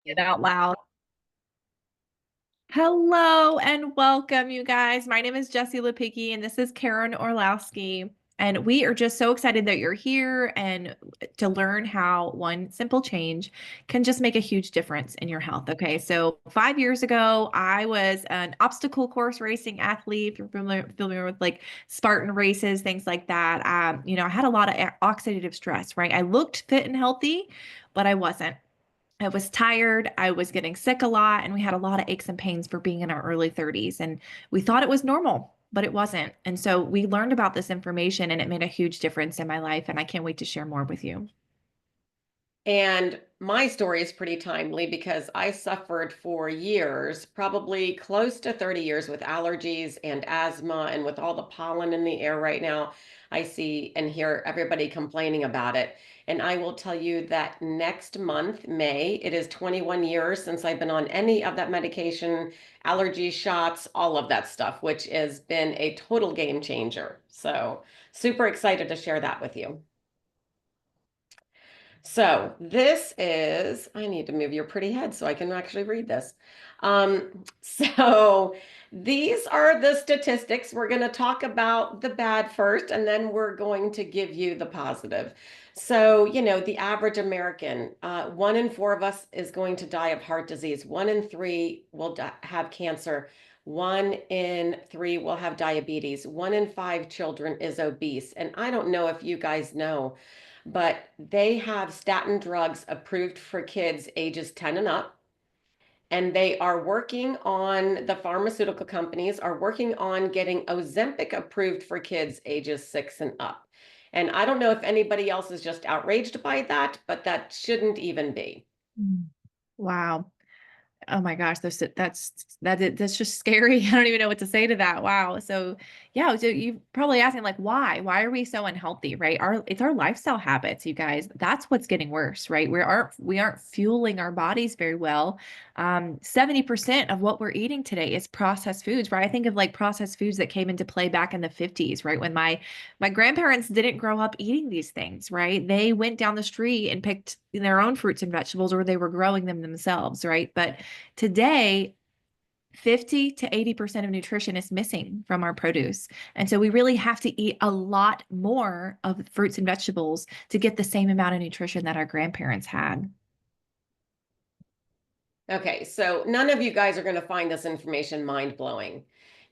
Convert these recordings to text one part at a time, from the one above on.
It out loud. Hello and welcome, you guys. My name is Jessie Lapicki, and this is Karen Orlosky. And we are just so excited that you're here and to learn how one simple change can just make a huge difference in your health. Okay, so 5 years ago, I was an obstacle course racing athlete. If you're familiar with like Spartan races, things like that. I had a lot of oxidative stress, right? I looked fit and healthy, but I wasn't. I was tired. I was getting sick a lot, and we had a lot of aches and pains for being in our early 30s. And we thought it was normal, but it wasn't. And so we learned about this information, and it made a huge difference in my life. And I can't wait to share more with you. And my story is pretty timely because I suffered for years, probably close to 30 years, with allergies and asthma, and with all the pollen in the air right now. I see and hear everybody complaining about it. And I will tell you that next month, May, it is 21 years since I've been on any of that medication, allergy shots, all of that stuff, which has been a total game changer. So, super excited to share that with you. So this is, I need to move your pretty head so I can actually read this. So these are the statistics. We're going to talk about the bad first, and then we're going to give you the positive. So, the average American, 1 in 4 of us is going to die of heart disease. 1 in 3 will have cancer. 1 in 3 will have diabetes. 1 in 5 children is obese. And I don't know if you guys know, but they have statin drugs approved for kids ages 10 and up. And they are working on, the pharmaceutical companies are working on getting Ozempic approved for kids ages 6 and up. And I don't know if anybody else is just outraged by that, but that shouldn't even be. Mm. Wow. Oh my gosh, that's just scary. I don't even know what to say to that. Wow. So yeah, so you probably asking like why? Why are we so unhealthy, right? It's our lifestyle habits, you guys. That's what's getting worse, right? We aren't fueling our bodies very well. 70% of what we're eating today is processed foods, right? I think of like processed foods that came into play back in the 50s, right? When my grandparents didn't grow up eating these things, right? They went down the street and picked their own fruits and vegetables, or they were growing them themselves, right? But today, 50 to 80% of nutrition is missing from our produce. And so we really have to eat a lot more of fruits and vegetables to get the same amount of nutrition that our grandparents had. Okay, so none of you guys are going to find this information mind-blowing.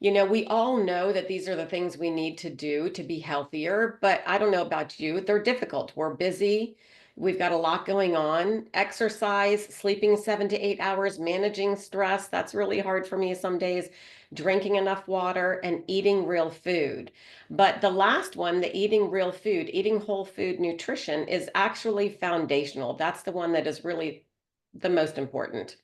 We all know that these are the things we need to do to be healthier, but I don't know about you. They're difficult. We're busy. We've got a lot going on. Exercise, sleeping 7 to 8 hours, managing stress. That's really hard for me some days. Drinking enough water and eating real food. But the last one, the eating real food, eating whole food nutrition, is actually foundational. That's the one that is really the most important.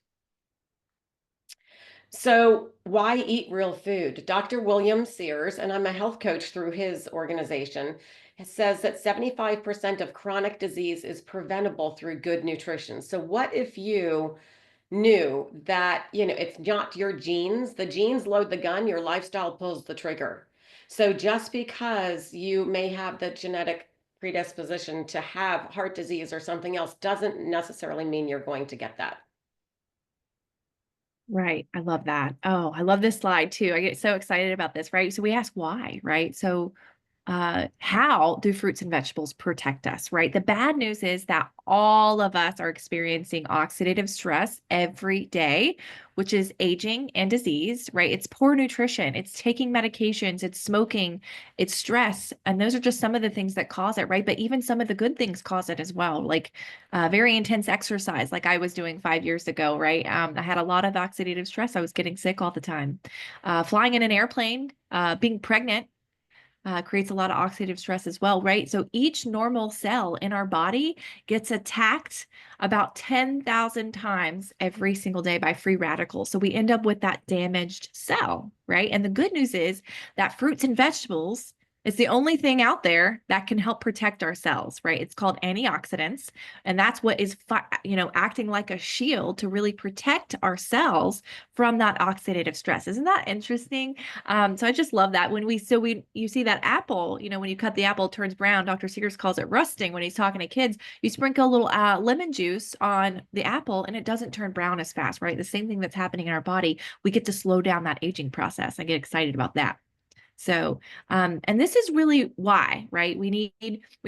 So, why eat real food? Dr. William Sears, and I'm a health coach through his organization, says that 75% of chronic disease is preventable through good nutrition. So, what if you knew that, it's not your genes? The genes load the gun, your lifestyle pulls the trigger. So, just because you may have the genetic predisposition to have heart disease or something else doesn't necessarily mean you're going to get that. Right. I love that. Oh, I love this slide too. I get so excited about this, right? So we ask why, right? So how do fruits and vegetables protect us, right? The bad news is that all of us are experiencing oxidative stress every day, which is aging and disease, right? It's poor nutrition, it's taking medications, it's smoking, it's stress. And those are just some of the things that cause it, right? But even some of the good things cause it as well, like very intense exercise, like I was doing 5 years ago, right? I had a lot of oxidative stress. I was getting sick all the time. Flying in an airplane, being pregnant, creates a lot of oxidative stress as well, right? So each normal cell in our body gets attacked about 10,000 times every single day by free radicals. So we end up with that damaged cell, right? And the good news is that fruits and vegetables It's the only thing out there that can help protect our cells, right? It's called antioxidants, and that's what is, acting like a shield to really protect our cells from that oxidative stress. Isn't that interesting? So I just love that. You see that apple, when you cut the apple, it turns brown. Dr. Sears calls it rusting when he's talking to kids. You sprinkle a little lemon juice on the apple, and it doesn't turn brown as fast, right? The same thing that's happening in our body. We get to slow down that aging process. I get excited about that. So, and this is really why, right? We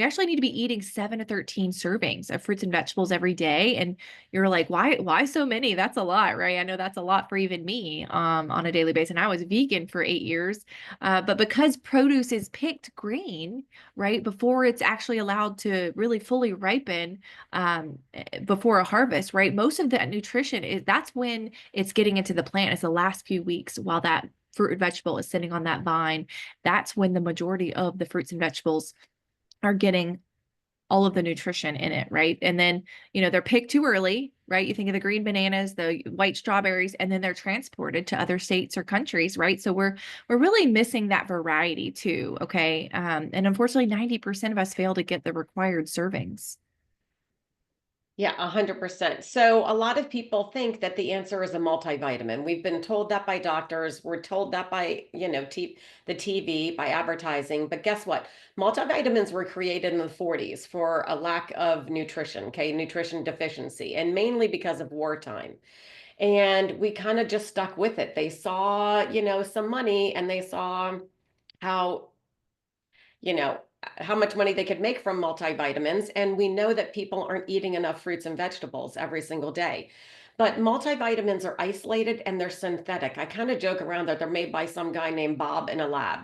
actually need to be eating 7 to 13 servings of fruits and vegetables every day. And you're like, why so many? That's a lot, right? I know that's a lot for even me, on a daily basis. And I was vegan for 8 years. But because produce is picked green, right, before it's actually allowed to really fully ripen, before a harvest, right? Most of that nutrition that's when it's getting into the plant. It's the last few weeks while that fruit and vegetable is sitting on that vine. That's when the majority of the fruits and vegetables are getting all of the nutrition in it, right? And then, they're picked too early, right? You think of the green bananas, the white strawberries, and then they're transported to other states or countries, right? So we're really missing that variety too, okay? And unfortunately, 90% of us fail to get the required servings. Yeah, 100%. So a lot of people think that the answer is a multivitamin. We've been told that by doctors. We're told that by, the TV, by advertising. But guess what? Multivitamins were created in the 40s for a lack of nutrition, okay, nutrition deficiency, and mainly because of wartime. And we kind of just stuck with it. They saw, some money, and they saw how you know, how much money they could make from multivitamins. And we know that people aren't eating enough fruits and vegetables every single day. But multivitamins are isolated and they're synthetic. I kind of joke around that they're made by some guy named Bob in a lab,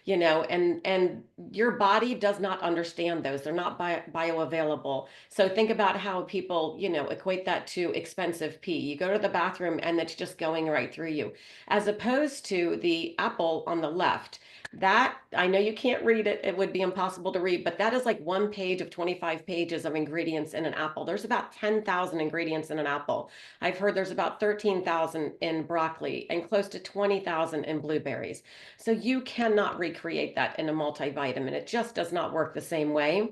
and your body does not understand those. They're not bioavailable. So think about how people, equate that to expensive pee. You go to the bathroom and it's just going right through you, as opposed to the apple on the left. That I know you can't read it, it would be impossible to read, but that is like one page of 25 pages of ingredients in an apple. There's about 10,000 ingredients in an apple. I've heard there's about 13,000 in broccoli and close to 20,000 in blueberries. So you cannot recreate that in a multivitamin. It just does not work the same way.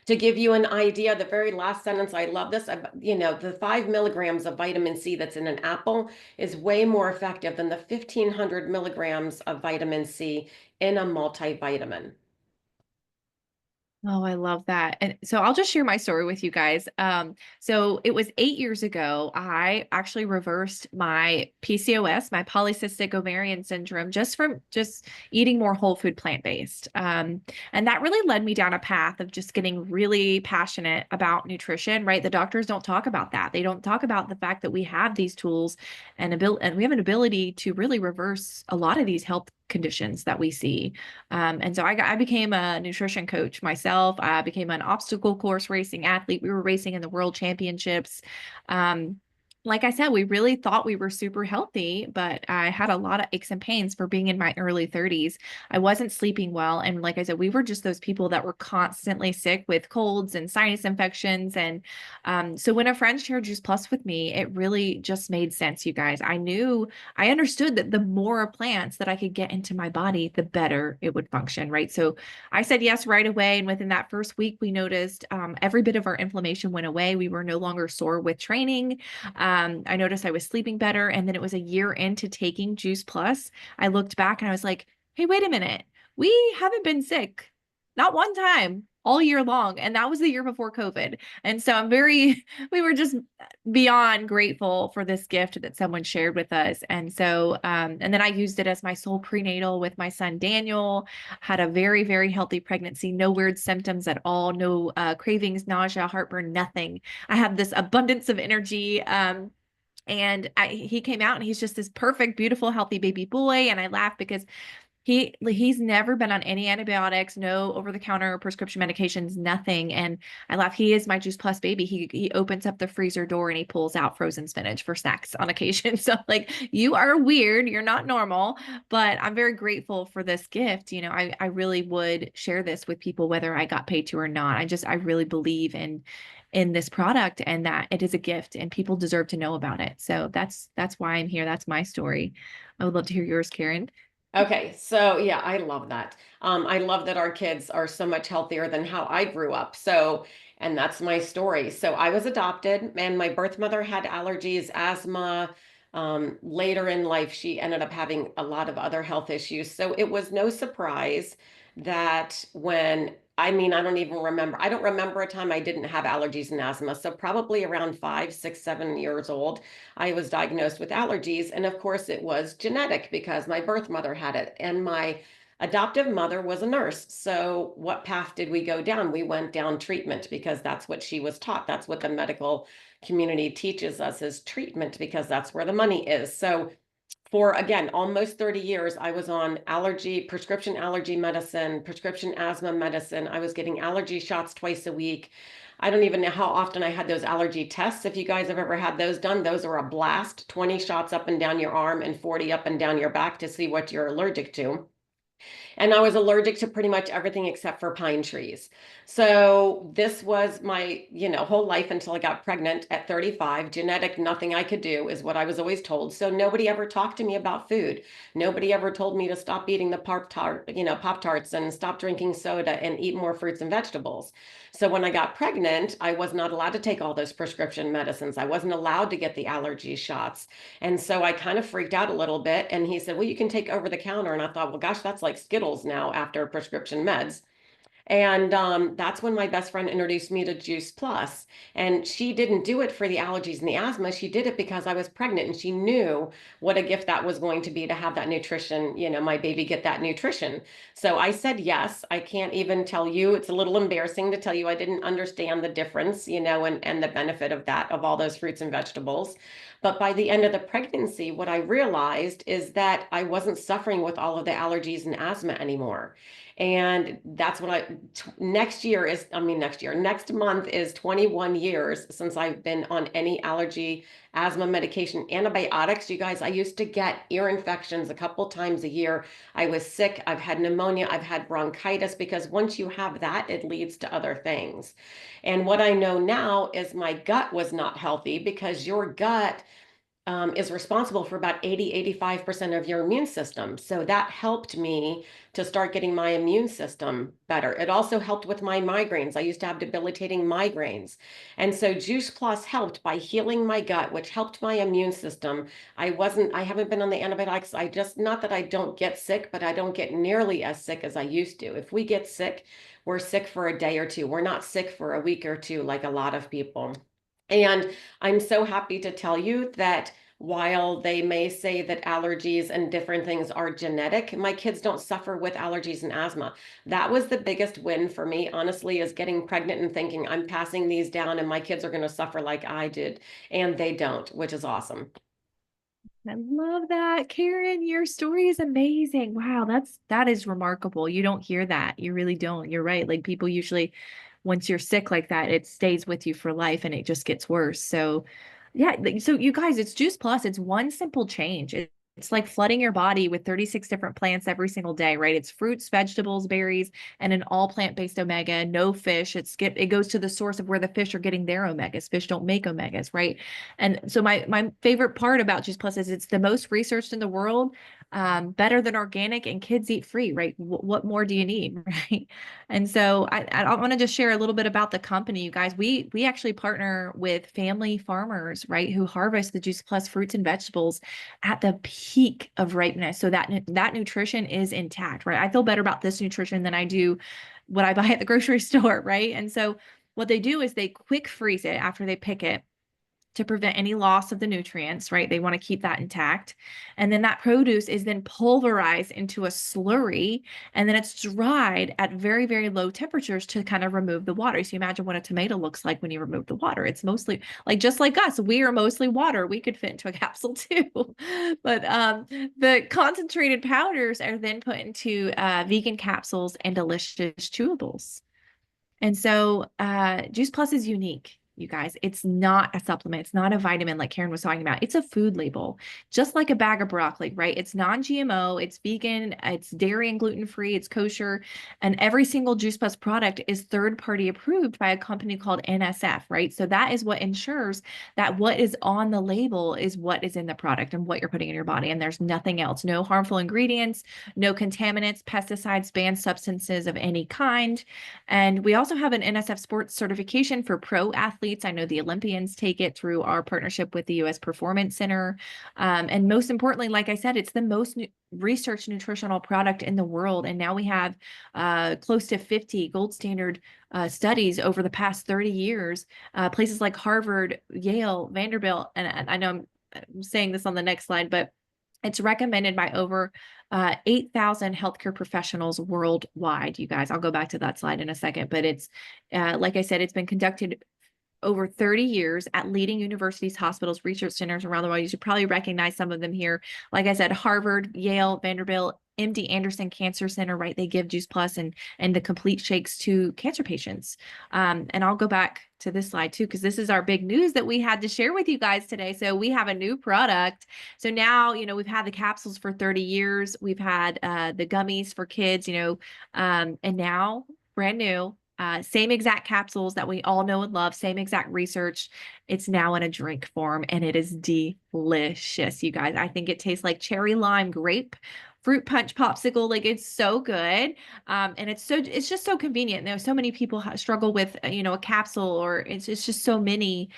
To give you an idea, the very last sentence, I love this. The 5 milligrams of vitamin C that's in an apple is way more effective than the 1,500 milligrams of vitamin C in a multivitamin. Oh, I love that. And so I'll just share my story with you guys. So it was 8 years ago, I actually reversed my PCOS, my polycystic ovarian syndrome, just from just eating more whole food plant-based. And that really led me down a path of just getting really passionate about nutrition, right? The doctors don't talk about that. They don't talk about the fact that we have these tools and we have an ability to really reverse a lot of these health conditions that we see. And so I became a nutrition coach myself. I became an obstacle course racing athlete. We were racing in the world championships. Like I said, we really thought we were super healthy, but I had a lot of aches and pains for being in my early 30s. I wasn't sleeping well. And like I said, we were just those people that were constantly sick with colds and sinus infections. And so when a friend shared Juice Plus with me, it really just made sense, you guys. I understood that the more plants that I could get into my body, the better it would function, right? So I said yes right away. And within that first week, we noticed every bit of our inflammation went away. We were no longer sore with training. I noticed I was sleeping better. And then it was a year into taking Juice Plus. I looked back and I was like, hey, wait a minute. We haven't been sick, not one time all year long. And that was the year before COVID. And so we were just beyond grateful for this gift that someone shared with us. And so, and then I used it as my sole prenatal with my son, Daniel, had a very, very healthy pregnancy, no weird symptoms at all, no cravings, nausea, heartburn, nothing. I had this abundance of energy. And he came out and he's just this perfect, beautiful, healthy baby boy. And I laugh because he's never been on any antibiotics, no over-the-counter prescription medications, nothing. And I laugh. He is my Juice Plus baby. He opens up the freezer door and he pulls out frozen spinach for snacks on occasion. So like, you are weird. You're not normal. But I'm very grateful for this gift. I really would share this with people, whether I got paid to or not. I really believe in this product and that it is a gift and people deserve to know about it. So that's why I'm here. That's my story. I would love to hear yours, Karen. Okay, so yeah, I love that. I love that our kids are so much healthier than how I grew up. So, and that's my story. So I was adopted, and my birth mother had allergies, asthma. Later in life, she ended up having a lot of other health issues. So it was no surprise that when, I mean, I don't even remember. I don't remember a time I didn't have allergies and asthma. So probably around 5, 6, 7 years old. I was diagnosed with allergies. And of course, it was genetic because my birth mother had it. And my adoptive mother was a nurse. So, what path did we go down? We went down treatment because that's what she was taught. That's what the medical community teaches us is treatment because that's where the money is. So, for again, almost 30 years, I was on prescription allergy medicine, prescription asthma medicine. I was getting allergy shots twice a week. I don't even know how often I had those allergy tests. If you guys have ever had those done, those are a blast, 20 shots up and down your arm and 40 up and down your back to see what you're allergic to. And I was allergic to pretty much everything except for pine trees. So this was my, whole life until I got pregnant at 35. Genetic, nothing I could do is what I was always told. So nobody ever talked to me about food. Nobody ever told me to stop eating the Pop Tarts and stop drinking soda and eat more fruits and vegetables. So when I got pregnant, I was not allowed to take all those prescription medicines. I wasn't allowed to get the allergy shots. And so I kind of freaked out a little bit. And he said, well, you can take over the counter. And I thought, well, gosh, that's like Skittles now after prescription meds. And that's when my best friend introduced me to Juice Plus. And she didn't do it for the allergies and the asthma. She did it because I was pregnant and she knew what a gift that was going to be to have that nutrition, my baby get that nutrition. So I said yes. I can't even tell you. It's a little embarrassing to tell you I didn't understand the difference, and the benefit of that, of all those fruits and vegetables. But by the end of the pregnancy, what I realized is that I wasn't suffering with all of the allergies and asthma anymore. And that's what next month is 21 years since I've been on any allergy, asthma medication, antibiotics. You guys, I used to get ear infections a couple times a year. I was sick. I've had pneumonia. I've had bronchitis because once you have that, it leads to other things. And what I know now is my gut was not healthy because your gut is responsible for about 85% of your immune system. So that helped me to start getting my immune system better. It also helped with my migraines. I used to have debilitating migraines. And so Juice Plus helped by healing my gut, which helped my immune system. I haven't been on the antibiotics. Not that I don't get sick, but I don't get nearly as sick as I used to. If we get sick, we're sick for a day or two. We're not sick for a week or two like a lot of people. And I'm so happy to tell you that while they may say that allergies and different things are genetic, my kids don't suffer with allergies and asthma. That was the biggest win for me, honestly, is getting pregnant and thinking I'm passing these down and my kids are going to suffer like I did. And they don't, which is awesome. I love that. Karen, your story is amazing. Wow, that is remarkable. You don't hear that. You really don't. You're right. Like people usually, once you're sick like that, it stays with you for life and it just gets worse. So yeah, so you guys, it's Juice Plus. It's one simple change. It's like flooding your body with 36 different plants every single day, right? It's fruits, vegetables, berries, and an all plant-based omega, no fish. It goes to the source of where the fish are getting their omegas. Fish don't make omegas, right? And so my favorite part about Juice Plus is it's the most researched in the world, better than organic, and kids eat free, right? What more do you need, right? And so I want to just share a little bit about the company, you guys. We actually partner with family farmers, right, who harvest the Juice Plus fruits and vegetables at the peak of ripeness, so that nutrition is intact, right? I feel better about this nutrition than I do what I buy at the grocery store, right? And so what they do is they quick freeze it after they pick it to prevent any loss of the nutrients, right? They want to keep that intact. And then that produce is then pulverized into a slurry, and then it's dried at very, very low temperatures to kind of remove the water. So you imagine what a tomato looks like when you remove the water. It's mostly like, just like us, we are mostly water. We could fit into a capsule too. But the concentrated powders are then put into vegan capsules and delicious chewables. And so Juice Plus is unique. you guys. It's not a supplement. It's not a vitamin like Karen was talking about. It's a food label, just like a bag of broccoli, right? It's non-GMO, it's vegan, it's dairy and gluten-free, it's kosher, and every single Juice Plus product is third-party approved by a company called NSF, right? So that is what ensures that what is on the label is what is in the product and what you're putting in your body, and there's nothing else. No harmful ingredients, no contaminants, pesticides, banned substances of any kind. And we also have an NSF sports certification for pro athletes. I know the Olympians take it through our partnership with the US Performance Center. And most importantly, like I said, it's the most researched nutritional product in the world. And now we have close to 50 gold standard studies over the past 30 years. Places like Harvard, Yale, Vanderbilt, and I know I'm saying this on the next slide, but it's recommended by over 8,000 healthcare professionals worldwide, you guys. I'll go back to that slide in a second, but it's, like I said, it's been conducted over 30 years at leading universities, hospitals, research centers around the world. You should probably recognize some of them here. Like I said, Harvard, Yale, Vanderbilt, MD Anderson Cancer Center, right? They give Juice Plus and the complete shakes to cancer patients. And I'll go back to this slide too, because this is our big news that we had to share with you guys today. So we have a new product. So now, we've had the capsules for 30 years. We've had the gummies for kids, and now brand new. Same exact capsules that we all know and love, same exact research. It's now in a drink form and it is delicious, you guys. I think it tastes like cherry lime grape fruit punch popsicle. Like it's so good. And it's just so convenient. So many people struggle with, a capsule, or it's just so many.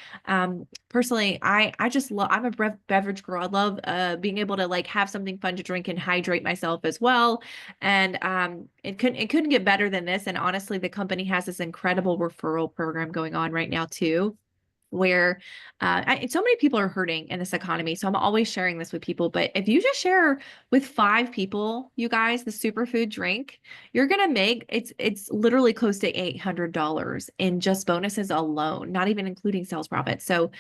Personally, I just love, I'm a beverage girl. I love being able to like have something fun to drink and hydrate myself as well. And it couldn't get better than this. And honestly, the company has this incredible referral program going on right now too, where so many people are hurting in this economy. So I'm always sharing this with people. But if you just share with 5 people, you guys, the superfood drink, you're gonna make it's literally close to $800 in just bonuses alone, not even including sales profits. So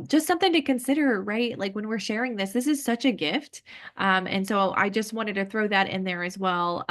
just something to consider, right? Like when we're sharing this is such a gift. And so I just wanted to throw that in there as well.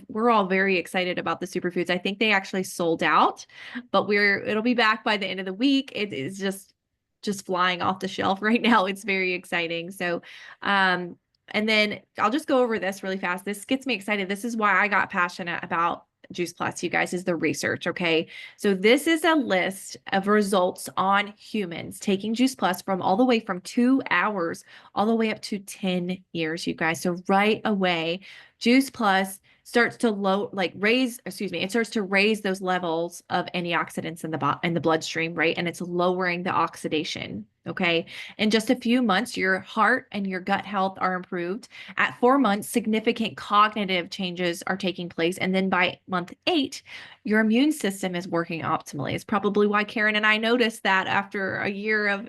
We're all very excited about the superfoods. I think they actually sold out, but it'll be back by the end of the week. It is just flying off the shelf right now. It's very exciting. So, and then I'll just go over this really fast. This gets me excited. This is why I got passionate about Juice Plus, you guys, is the research. Okay. So this is a list of results on humans taking Juice Plus from all the way from 2 hours all the way up to 10 years, you guys. So right away, Juice Plus starts to it starts to raise those levels of antioxidants in the bloodstream, right? And it's lowering the oxidation. Okay. In just a few months, your heart and your gut health are improved. At 4 months, significant cognitive changes are taking place. And then by month 8, your immune system is working optimally. It's probably why Karen and I noticed that after a year of,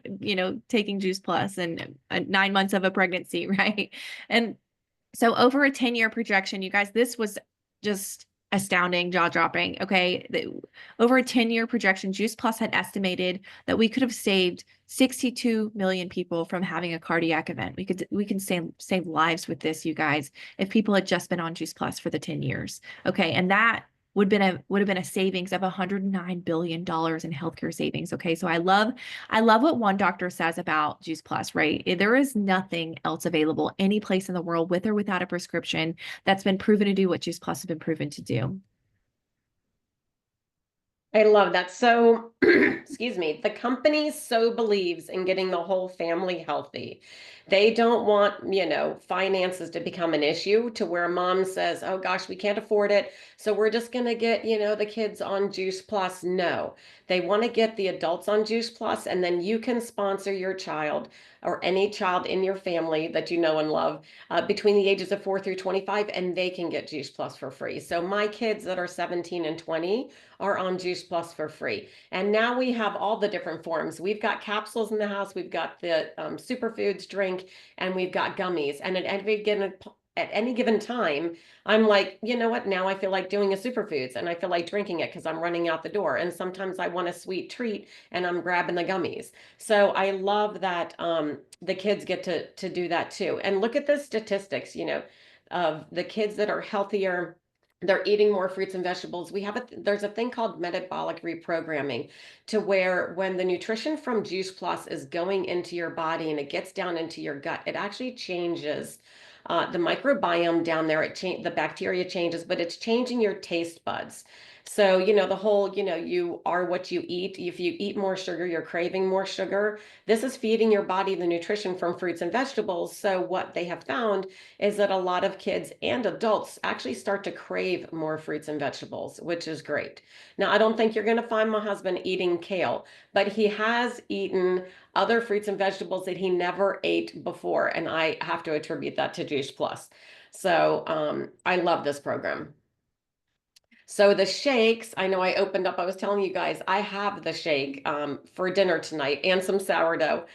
taking Juice Plus and 9 months of a pregnancy, right? And so over a 10-year projection, you guys, this was just astounding, jaw-dropping. Okay. Over a 10-year projection, Juice Plus had estimated that we could have saved 62 million people from having a cardiac event. We can save lives with this, you guys, if people had just been on Juice Plus for the 10 years. Okay. And that would have been a savings of $109 billion in healthcare savings. Okay. So I love what one doctor says about Juice Plus, right? There is nothing else available any place in the world with or without a prescription that's been proven to do what Juice Plus has been proven to do. I love that. So, excuse me, the company so believes in getting the whole family healthy. They don't want, finances to become an issue to where mom says, oh gosh, we can't afford it. So we're just going to get, the kids on Juice Plus. No, they want to get the adults on Juice Plus, and then you can sponsor your child or any child in your family that you know and love between the ages of 4 through 25, and they can get Juice Plus for free. So my kids that are 17 and 20 are on Juice Plus for free. And now we have all the different forms. We've got capsules in the house, we've got the superfoods drink, and we've got gummies. And at any given time, I'm like, you know what? Now I feel like doing a superfoods and I feel like drinking it because I'm running out the door. And sometimes I want a sweet treat and I'm grabbing the gummies. So I love that the kids get to do that too. And look at the statistics, of the kids that are healthier. They're eating more fruits and vegetables. There's a thing called metabolic reprogramming, to where when the nutrition from Juice Plus is going into your body and it gets down into your gut, it actually changes the microbiome down there. The bacteria changes, but it's changing your taste buds. So, the whole, you are what you eat. If you eat more sugar, you're craving more sugar. This is feeding your body the nutrition from fruits and vegetables. So what they have found is that a lot of kids and adults actually start to crave more fruits and vegetables, which is great. Now, I don't think you're going to find my husband eating kale, but he has eaten other fruits and vegetables that he never ate before, and I have to attribute that to Juice Plus. So I love this program. So the shakes, I know I opened up, I was telling you guys, I have the shake for dinner tonight and some sourdough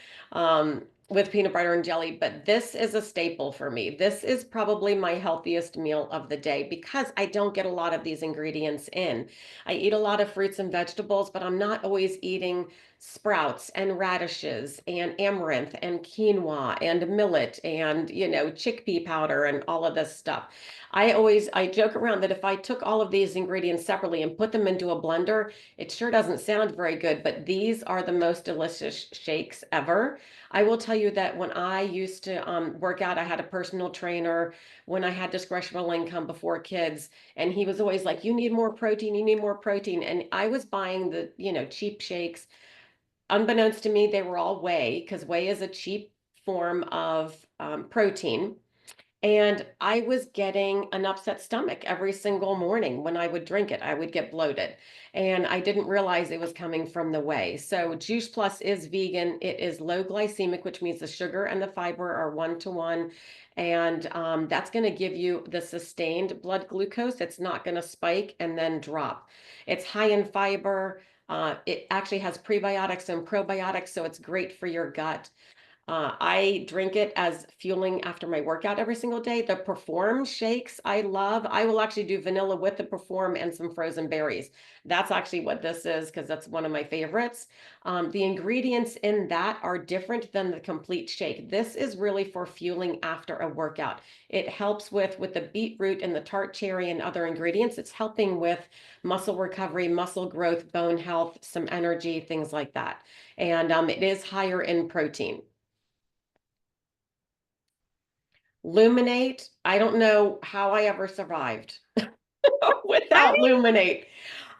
with peanut butter and jelly, but this is a staple for me. This is probably my healthiest meal of the day because I don't get a lot of these ingredients in. I eat a lot of fruits and vegetables, but I'm not always eating sprouts and radishes and amaranth and quinoa and millet and, chickpea powder and all of this stuff. I joke around that if I took all of these ingredients separately and put them into a blender, it sure doesn't sound very good, but these are the most delicious shakes ever. I will tell you that when I used to work out, I had a personal trainer when I had discretionary income before kids, and he was always like, "You need more protein, you need more protein." And I was buying the, cheap shakes. Unbeknownst to me, they were all whey, because whey is a cheap form of protein. And I was getting an upset stomach every single morning when I would drink it. I would get bloated. And I didn't realize it was coming from the whey. So Juice Plus is vegan. It is low glycemic, which means the sugar and the fiber are 1 to 1. And that's going to give you the sustained blood glucose. It's not going to spike and then drop. It's high in fiber. It actually has prebiotics and probiotics, so it's great for your gut. I drink it as fueling after my workout every single day. The Perform shakes I love. I will actually do vanilla with the Perform and some frozen berries. That's actually what this is because that's one of my favorites. The ingredients in that are different than the complete shake. This is really for fueling after a workout. It helps with the beetroot and the tart cherry and other ingredients. It's helping with muscle recovery, muscle growth, bone health, some energy, things like that. And it is higher in protein. Luminate, I don't know how I ever survived without I Luminate.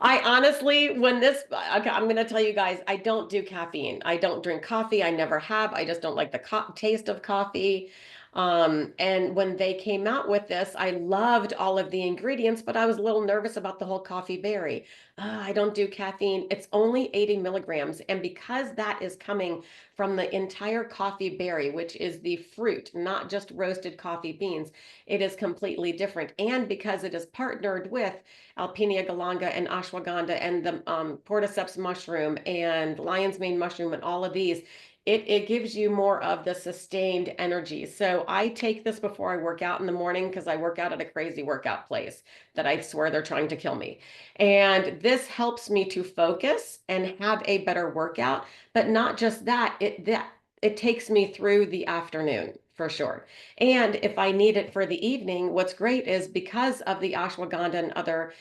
I honestly, okay, I'm going to tell you guys, I don't do caffeine. I don't drink coffee. I never have. I just don't like the taste of coffee. And when they came out with this, I loved all of the ingredients, but I was a little nervous about the whole coffee berry. I don't do caffeine. It's only 80 milligrams. And because that is coming from the entire coffee berry, which is the fruit, not just roasted coffee beans, it is completely different. And because it is partnered with Alpinia galanga and ashwagandha and the cordyceps mushroom and lion's mane mushroom and all of these, it gives you more of the sustained energy. So I take this before I work out in the morning because I work out at a crazy workout place that I swear they're trying to kill me. And this helps me to focus and have a better workout. But not just that, it takes me through the afternoon for sure. And if I need it for the evening, what's great is because of the ashwagandha and other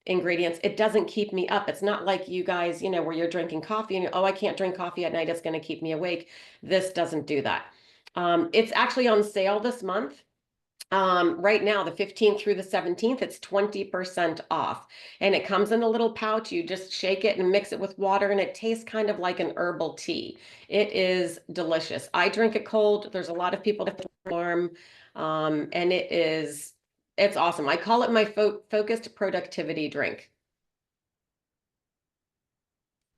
ingredients, it doesn't keep me up. It's not like you guys, where you're drinking coffee and oh, I can't drink coffee at night. It's going to keep me awake. This doesn't do that. It's actually on sale this month. Right now, the 15th through the 17th, it's 20% off. And it comes in a little pouch. You just shake it and mix it with water, and it tastes kind of like an herbal tea. It is delicious. I drink it cold. There's a lot of people that warm, and it's awesome. I call it my focused productivity drink.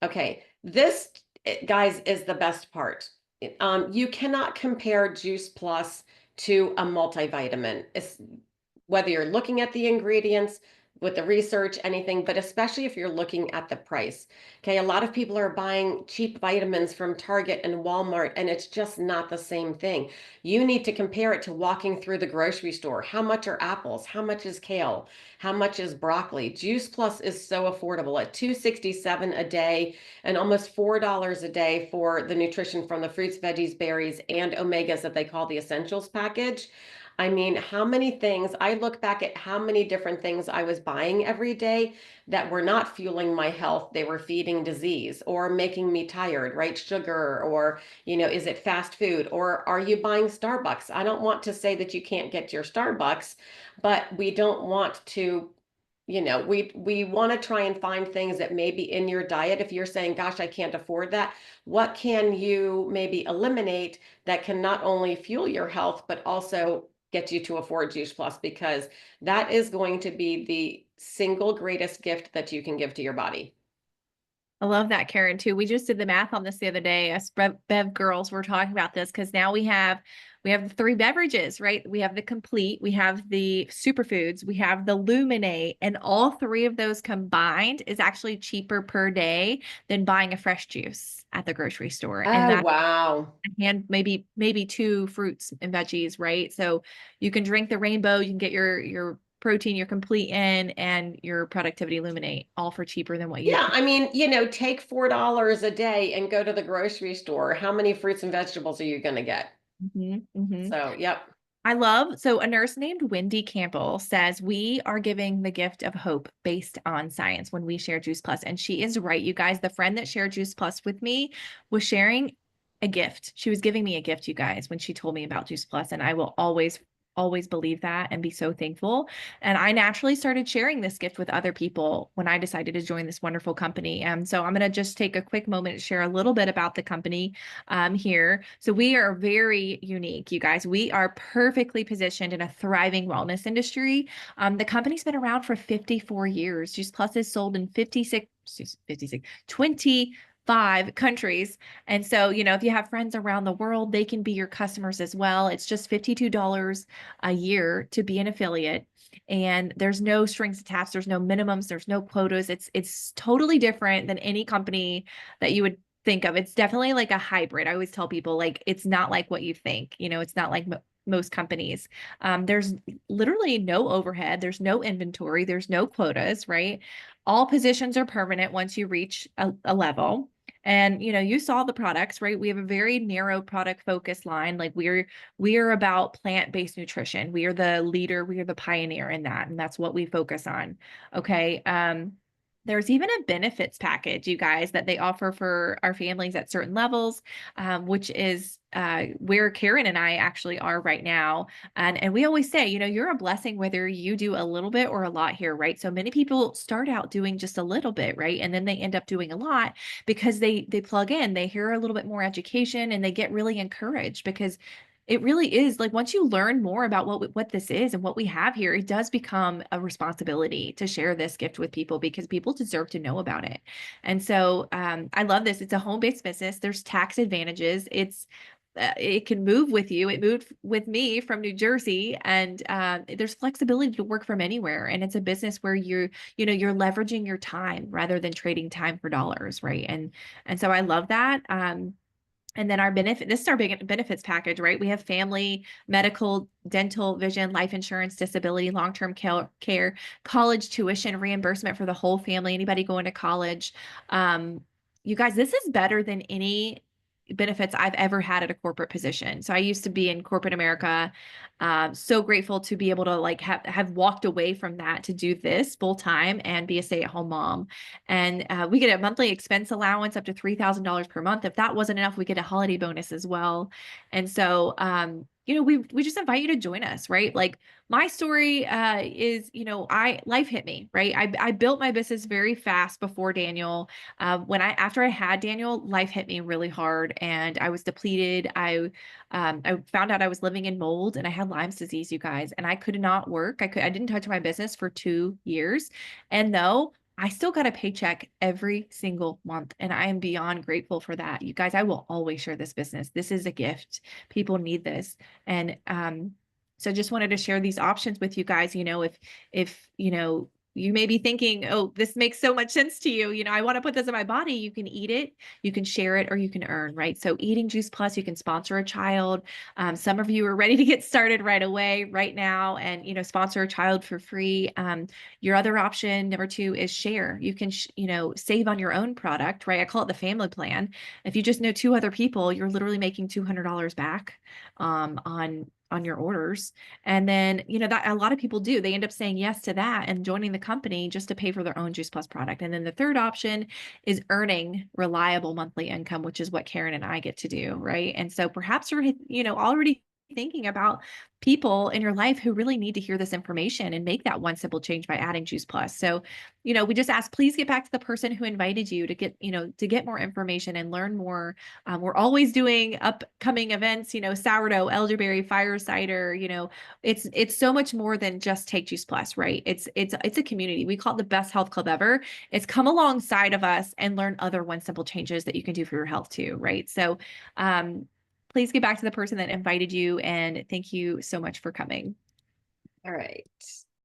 Okay, this, guys, is the best part. You cannot compare Juice Plus to a multivitamin. Whether you're looking at the ingredients, with the research, anything, but especially if you're looking at the price. Okay, a lot of people are buying cheap vitamins from Target and Walmart, and it's just not the same thing. You need to compare it to walking through the grocery store. How much are apples? How much is kale? How much is broccoli? Juice Plus is so affordable at $2.67 a day and almost $4 a day for the nutrition from the fruits, veggies, berries, and omegas that they call the essentials package. I mean, how many things, I look back at how many different things I was buying every day that were not fueling my health. They were feeding disease or making me tired, right? Sugar, or, is it fast food, or are you buying Starbucks? I don't want to say that you can't get your Starbucks, but we don't want to, we want to try and find things that may be in your diet. If you're saying, gosh, I can't afford that, what can you maybe eliminate that can not only fuel your health, but also get you to afford Juice Plus? Because that is going to be the single greatest gift that you can give to your body. I love that, Karen, too. We just did the math on this the other day. Us Bev girls were talking about this because now we have the three beverages, right? We have the complete, we have the superfoods, we have the Luminate, and all three of those combined is actually cheaper per day than buying a fresh juice at the grocery store. And Oh, that's wow. and maybe two fruits and veggies, right? So you can drink the rainbow, you can get your protein, your complete in, and your productivity Luminate all for cheaper than what you'd Yeah, pay. I mean, take $4 a day and go to the grocery store. How many fruits and vegetables are you going to get? Mhm. So, yep. So a nurse named Wendy Campbell says we are giving the gift of hope based on science when we share Juice Plus. And she is right, you guys. The friend that shared Juice Plus with me was sharing a gift. She was giving me a gift, you guys, when she told me about Juice Plus. And I will always believe that and be so thankful. And I naturally started sharing this gift with other people when I decided to join this wonderful company. And so I'm going to just take a quick moment to share a little bit about the company here. So we are very unique, you guys. We are perfectly positioned in a thriving wellness industry. The company's been around for 54 years. Juice Plus is sold in 25 countries. And so, if you have friends around the world, they can be your customers as well. It's just $52 a year to be an affiliate. And there's no strings attached, there's no minimums, there's no quotas. It's totally different than any company that you would think of. It's definitely like a hybrid. I always tell people, like, it's not like what you think. It's not like most companies. There's literally no overhead. There's no inventory. There's no quotas, right? All positions are permanent once you reach a level. And you saw the products, right? We have a very narrow product focus line. Like we are about plant-based nutrition. We are the leader, we are the pioneer in that, and that's what we focus on. Okay. There's even a benefits package, you guys, that they offer for our families at certain levels, which is where Karen and I actually are right now. And we always say, you're a blessing whether you do a little bit or a lot here, right? So many people start out doing just a little bit, right? And then they end up doing a lot because they plug in, they hear a little bit more education, and they get really encouraged because it really is like once you learn more about what this is and what we have here, it does become a responsibility to share this gift with people because people deserve to know about it. And so I love this. It's a home-based business. There's tax advantages. It can move with you. It moved with me from New Jersey, and there's flexibility to work from anywhere. And it's a business where you're leveraging your time rather than trading time for dollars, right? And so I love that. And then this is our big benefits package, right? We have family, medical, dental, vision, life insurance, disability, long-term care, college tuition reimbursement for the whole family, anybody going to college. You guys, this is better than any benefits I've ever had at a corporate position. So I used to be in corporate America. So grateful to be able to like have walked away from that to do this full time and be a stay-at-home mom. And we get a monthly expense allowance up to $3,000 per month. If that wasn't enough, we get a holiday bonus as well. And so, we just invite you to join us, right? Like my story is, life hit me, right? I built my business very fast before Daniel. After I had Daniel, life hit me really hard, and I was depleted. I found out I was living in mold, and I had Lyme's disease, you guys, and I could not work. I didn't touch my business for 2 years, and no. I still got a paycheck every single month, and I am beyond grateful for that. You guys, I will always share this business. This is a gift. People need this. And so just wanted to share these options with you guys. If you may be thinking, oh, this makes so much sense to you. I want to put this in my body. You can eat it, you can share it, or you can earn, right? So eating Juice Plus, you can sponsor a child. Some of you are ready to get started right away, right now, and sponsor a child for free. Your other option, number two, is share. You can save on your own product, right? I call it the family plan. If you just know two other people, you're literally making $200 back on on your orders. And then, that a lot of people do. They end up saying yes to that and joining the company just to pay for their own Juice Plus product. And then the third option is earning reliable monthly income, which is what Karen and I get to do, right? And so perhaps you're, already thinking about people in your life who really need to hear this information and make that one simple change by adding Juice Plus. So, we just ask, please get back to the person who invited you to get more information and learn more. We're always doing upcoming events, sourdough, elderberry, fire cider, it's so much more than just take Juice Plus, right? It's a community. We call it the best health club ever. It's come alongside of us and learn other one simple changes that you can do for your health too, right? So, please get back to the person that invited you, and thank you so much for coming. All right.